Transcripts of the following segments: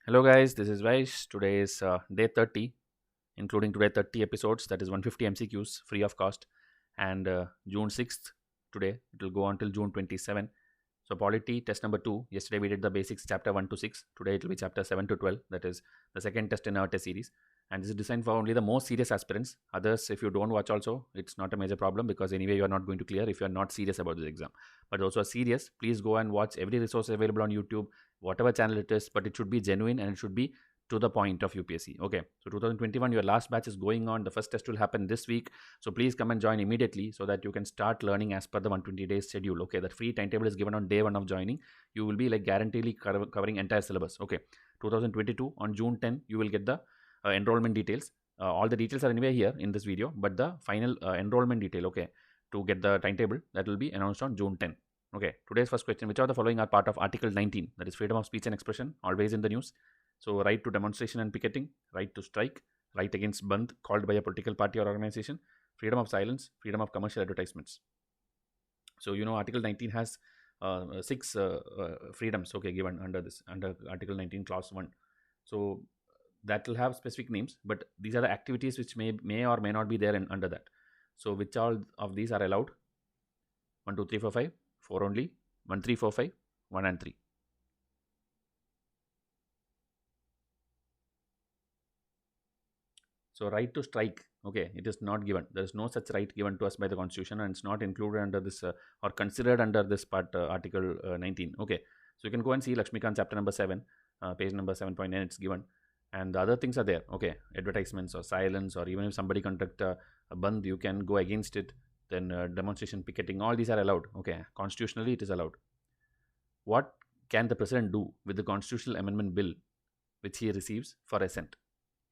Hello guys, this is Vaish. Today is day 30, including today 30 episodes, that is 150 MCQs free of cost. And June 6th, today, it will go until June 27. So Polity test number 2, yesterday we did the basics chapter 1 to 6, today it will be chapter 7 to 12, that is the second test in our test series. And this is designed for only the most serious aspirants. Others, if you don't watch also, it's not a major problem because anyway you are not going to clear if you are not serious about this exam. But also serious, please go and watch every resource available on YouTube, whatever channel it is, but it should be genuine and it should be to the point of UPSC. Okay, so 2021, your last batch is going on. The first test will happen this week. So please come and join immediately so that you can start learning as per the 120 days schedule. Okay, that free timetable is given on day one of joining. You will be like guaranteedly covering entire syllabus. Okay, 2022 on June 10, you will get the enrollment details. All the details are anyway here in this video, but the final enrollment detail, okay, to get the timetable, that will be announced on June 10. Okay, today's first question: which of the following are part of Article 19, that is freedom of speech and expression, always in the news? So, right to demonstration and picketing, right to strike, right against bandh called by a political party or organization, freedom of silence, freedom of commercial advertisements. So, Article 19 has six freedoms, okay, given under Article 19, Clause 1. So, that will have specific names, but these are the activities which may or may not be there under that. So, which all of these are allowed? 1, 2, 3, 4, 5, 4 only, 1, 3, 4, 5, 1 and 3. So right to strike, okay, it is not given. There is no such right given to us by the constitution, and it's not included under this or considered under this part, article 19. Okay, so you can go and see Lakshmikant chapter number 7, page number 7.9, it's given, and the other things are there. Okay, advertisements or silence, or even if somebody conduct a bandh, you can go against it. Then demonstration, picketing, all these are allowed. Okay, constitutionally it is allowed. What can the president do with the constitutional amendment bill which he receives for assent?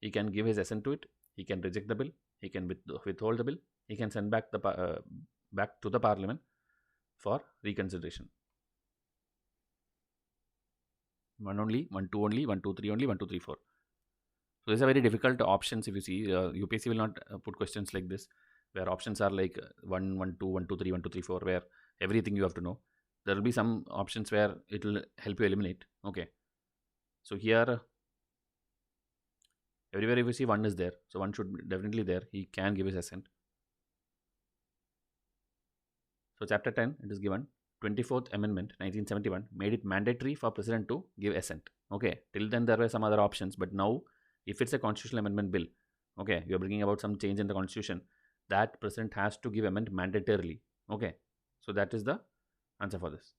He can give his assent to it. He can reject the bill. He can withhold the bill. He can send back back to the parliament for reconsideration. One only, 1, 2 only, 1, 2, 3 only, 1, 2, 3, 4. So these are very difficult options. If you see, UPSC will not put questions like this, where options are like 1, 1, 2, 1, 2, 3, 1, 2, 3, 4, where everything you have to know. There will be some options where it will help you eliminate. Okay. So here, everywhere if you see 1 is there, so 1 should be definitely there. He can give his assent. So chapter 10, it is given. 24th Amendment 1971 made it mandatory for president to give assent. Okay, till then there were some other options, but now if it's a constitutional amendment bill, okay, you're bringing about some change in the constitution, that president has to give amendment mandatorily. Okay, so that is the answer for this.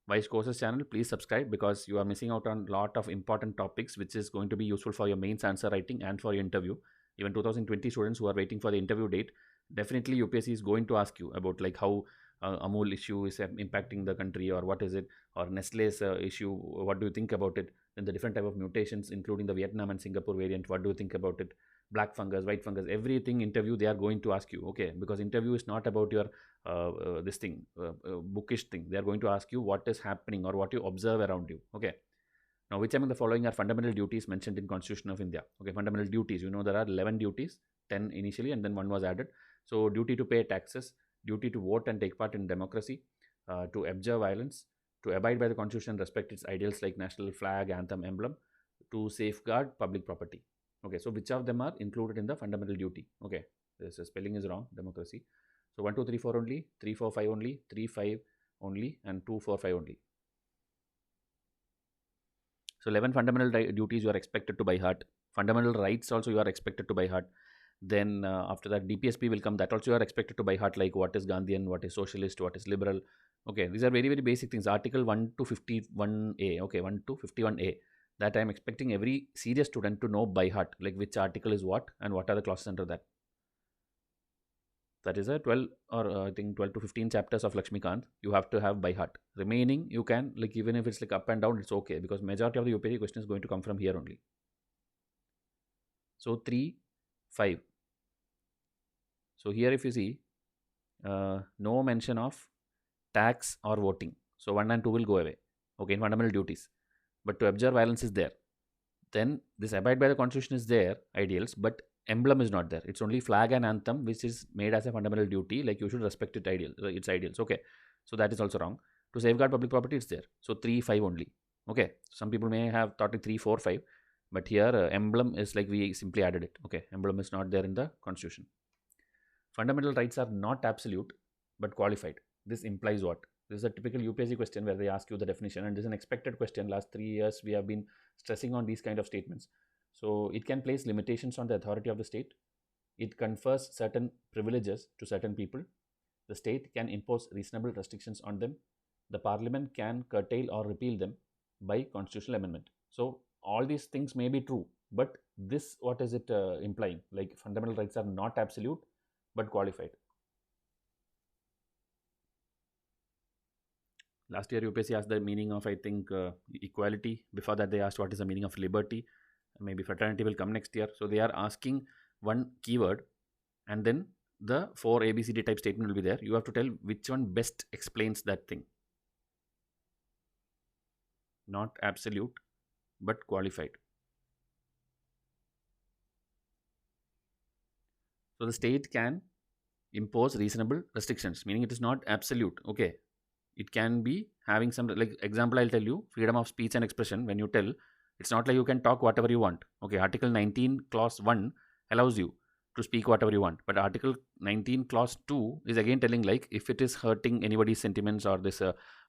Vice Courses channel, please subscribe because you are missing out on a lot of important topics which is going to be useful for your mains answer writing and for your interview. Even 2020 students who are waiting for the interview date, definitely UPSC is going to ask you about like how Amul issue is impacting the country, or what is it, or Nestle's issue, what do you think about it? Then the different type of mutations, including the Vietnam and Singapore variant, what do you think about it? Black fungus, white fungus, everything interview they are going to ask you. Okay, because interview is not about your this thing, bookish thing. They are going to ask you what is happening or what you observe around you. Okay. Now, which among the following are fundamental duties mentioned in Constitution of India? Okay, fundamental duties. There are 11 duties, 10 initially, and then 1 was added. So, duty to pay taxes, duty to vote and take part in democracy, to abjure violence, to abide by the Constitution and respect its ideals like national flag, anthem, emblem, to safeguard public property. Okay, so which of them are included in the fundamental duty? Okay, this spelling is wrong. Democracy. So 1, 2, 3, 4 only, 3, 4, 5 only, 3, 5 only, and 2, 4, 5 only. So 11 fundamental duties you are expected to by heart. Fundamental rights also you are expected to by heart. Then after that DPSP will come. That also you are expected to by heart, like what is Gandhian, what is socialist, what is liberal. Okay, these are very, very basic things. Article 1 to 51A. Okay, 1 to 51A. That I am expecting every serious student to know by heart, like which article is what and what are the clauses under that. That is a 12 or I think 12 to 15 chapters of Lakshmikant you have to have by heart. Remaining you can, like, even if it's like up and down, it's okay, because majority of the UPSC question is going to come from here only. So 3, 5. So here if you see, no mention of tax or voting. So 1 and 2 will go away. Okay, in fundamental duties. But to abjure violence is there. Then this abide by the constitution is there, ideals, but emblem is not there. It's only flag and anthem, which is made as a fundamental duty, like you should respect its ideals. Okay, so that is also wrong. To safeguard public property, it's there. So 3, 5 only. Okay, some people may have thought like 3, 4, 5, but here emblem is like we simply added it. Okay, emblem is not there in the constitution. Fundamental rights are not absolute but qualified. This implies what? This is a typical UPSC question where they ask you the definition, and this is an expected question. Last 3 years we have been stressing on these kind of statements. So it can place limitations on the authority of the state. It confers certain privileges to certain people. The state can impose reasonable restrictions on them. The parliament can curtail or repeal them by constitutional amendment. So all these things may be true, but this, what is it implying? Like fundamental rights are not absolute but qualified. Last year UPSC asked the meaning of, I think, equality. Before that they asked what is the meaning of liberty. Maybe fraternity will come next year. So they are asking one keyword, and then the 4 ABCD type statement will be there. You have to tell which one best explains that thing. Not absolute but qualified. So the state can impose reasonable restrictions, meaning it is not absolute. Okay, it can be having some, like example I'll tell you, freedom of speech and expression. When you tell, it's not like you can talk whatever you want. Okay, article 19 clause 1 allows you to speak whatever you want, but article 19 clause 2 is again telling, like, if it is hurting anybody's sentiments or this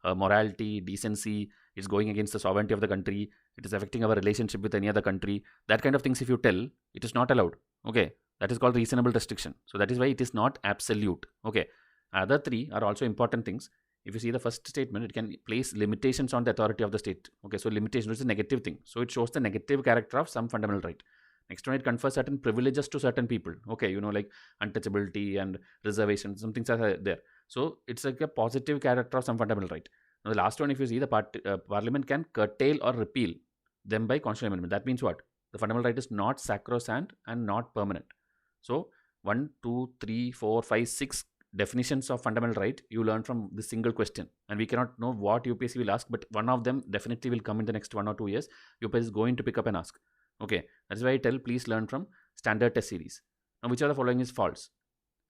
morality, decency, it's going against the sovereignty of the country, it is affecting our relationship with any other country, that kind of things, if you tell, it is not allowed. Okay, that is called reasonable restriction. So that is why it is not absolute. Okay, other 3 are also important things. If you see the first statement, it can place limitations on the authority of the state. Okay, so limitation is a negative thing. So it shows the negative character of some fundamental right. Next one, it confers certain privileges to certain people. Okay, you know, like untouchability and reservation, some things are there. So it's like a positive character of some fundamental right. Now the last one, if you see, the parliament can curtail or repeal them by constitutional amendment. That means what? The fundamental right is not sacrosanct and not permanent. So 1, 2, 3, 4, 5, 6 definitions of fundamental right you learn from this single question, and we cannot know what UPSC will ask, but one of them definitely will come in the next 1 or 2 years. UPSC is going to pick up and ask. Okay, that's why I tell, please learn from standard test series. Now, which of the following is false?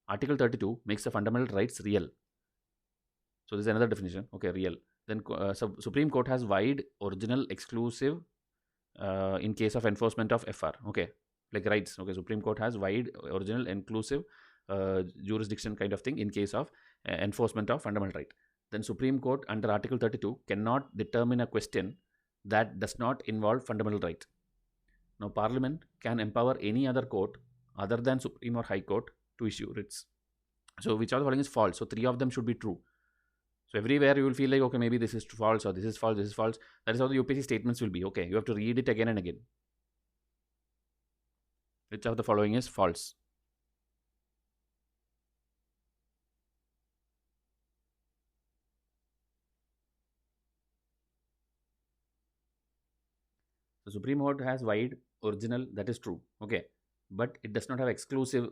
Article 32 makes the fundamental rights real. So this is another definition. Okay, real. Then Supreme Court has wide, original, exclusive in case of enforcement of FR. Okay, like rights. Okay, Supreme Court has wide, original, inclusive jurisdiction kind of thing in case of enforcement of fundamental right. Then Supreme Court under Article 32 cannot determine a question that does not involve fundamental right. Now Parliament can empower any other court other than Supreme or High Court to issue writs. So which of the following is false? So 3 of them should be true. So everywhere you will feel like, okay, maybe this is false or this is false, this is false. That is how the UPSC statements will be. Okay, you have to read it again and again. Which of the following is false? The Supreme Court has wide, original, that is true. Okay, but it does not have exclusive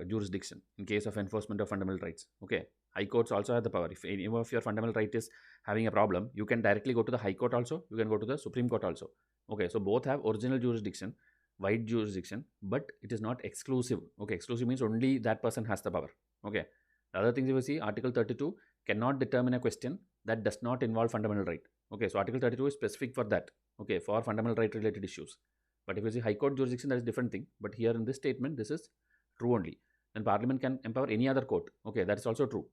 jurisdiction in case of enforcement of fundamental rights. Okay, High Courts also have the power. If any of your fundamental right is having a problem, you can directly go to the High Court also, you can go to the Supreme Court also. Okay, so both have original jurisdiction, wide jurisdiction, but it is not exclusive. Okay, exclusive means only that person has the power. Okay, the other things you will see, Article 32 cannot determine a question that does not involve fundamental right. Okay, so Article 32 is specific for that. Okay, for fundamental right related issues. But if you see High Court jurisdiction, that is different thing. But here in this statement, this is true only. Then Parliament can empower any other court. Okay, that is also true.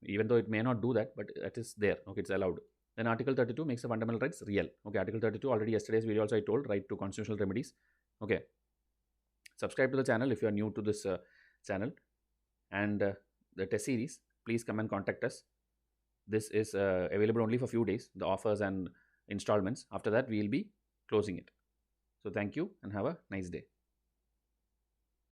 Even though it may not do that, but it is there. Okay, it's allowed. Then Article 32 makes the fundamental rights real. Okay, Article 32, already yesterday's video also I told, right to constitutional remedies. Okay, subscribe to the channel if you are new to this channel. And the test series, please come and contact us. This is available only for few days, the offers and installments. After that, we will be closing it. So thank you and have a nice day.